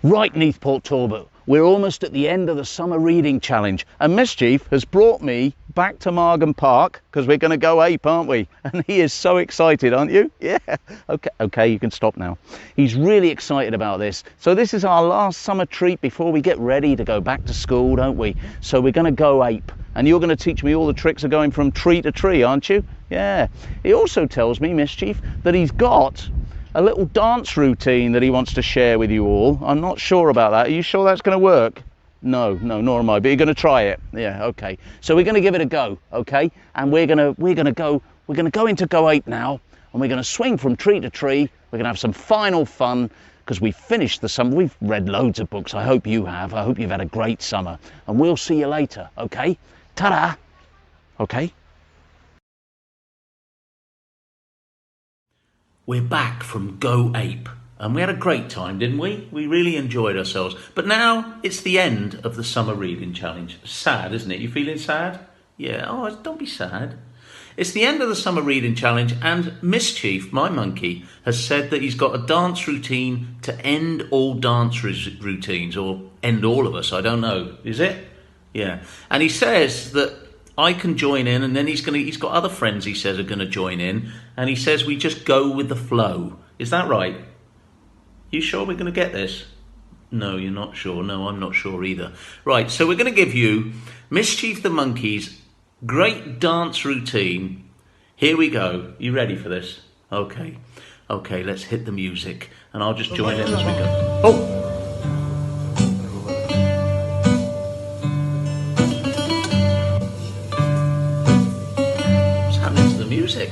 Right, Neathport Talbot, we're almost at the end of the summer reading challenge, and Mischief has brought me back to Margam Park because we're going to go ape, aren't we? And he is so excited, aren't you? Yeah. Okay, you can stop now. He's really excited about this. So this is our last summer treat before we get ready to go back to school, don't we? So we're going to go ape, and you're going to teach me all the tricks of going from tree to tree, aren't you? Yeah. He also tells me, Mischief, that he's got a little dance routine that he wants to share with you all. I'm not sure about that. Are you sure that's going to work? No, nor am I, but you're going to try it. Yeah, okay. So we're going to give it a go, okay? And we're going to go into Go Ape now, and we're going to swing from tree to tree. We're going to have some final fun because we finished the summer. We've read loads of books. I hope you have. I hope you've had a great summer, and we'll see you later, okay? Ta-da! Okay. We're back from Go Ape, and we had a great time, didn't we? We really enjoyed ourselves. But now it's the end of the summer reading challenge. Sad, isn't it? You feeling sad? Yeah, oh, don't be sad. It's the end of the summer reading challenge, and Mischief, my monkey, has said that he's got a dance routine to end all dance routines, or end all of us, I don't know. Is it? Yeah. And he says that I can join in, and then he's got other friends he says are going to join in, and he says we just go with the flow. Is that right? You sure we're going to get this? No, you're not sure. No, I'm not sure either. Right, so we're going to give you Mischief the Monkey's great dance routine. Here we go. You ready for this? Okay, let's hit the music, and I'll just join in as we go. Oh! Music.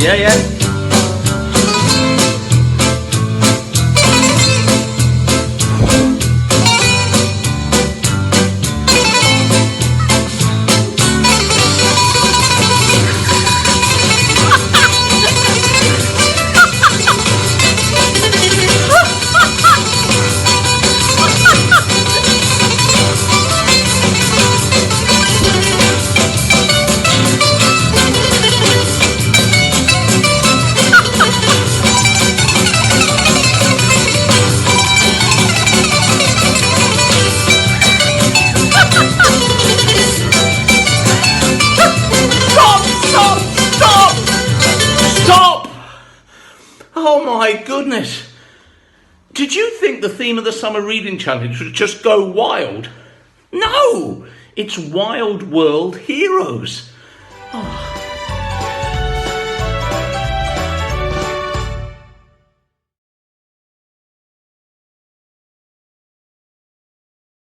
Yeah. Oh my goodness. Did you think the theme of the Summer Reading Challenge would just go wild? No! It's Wild World Heroes. Oh.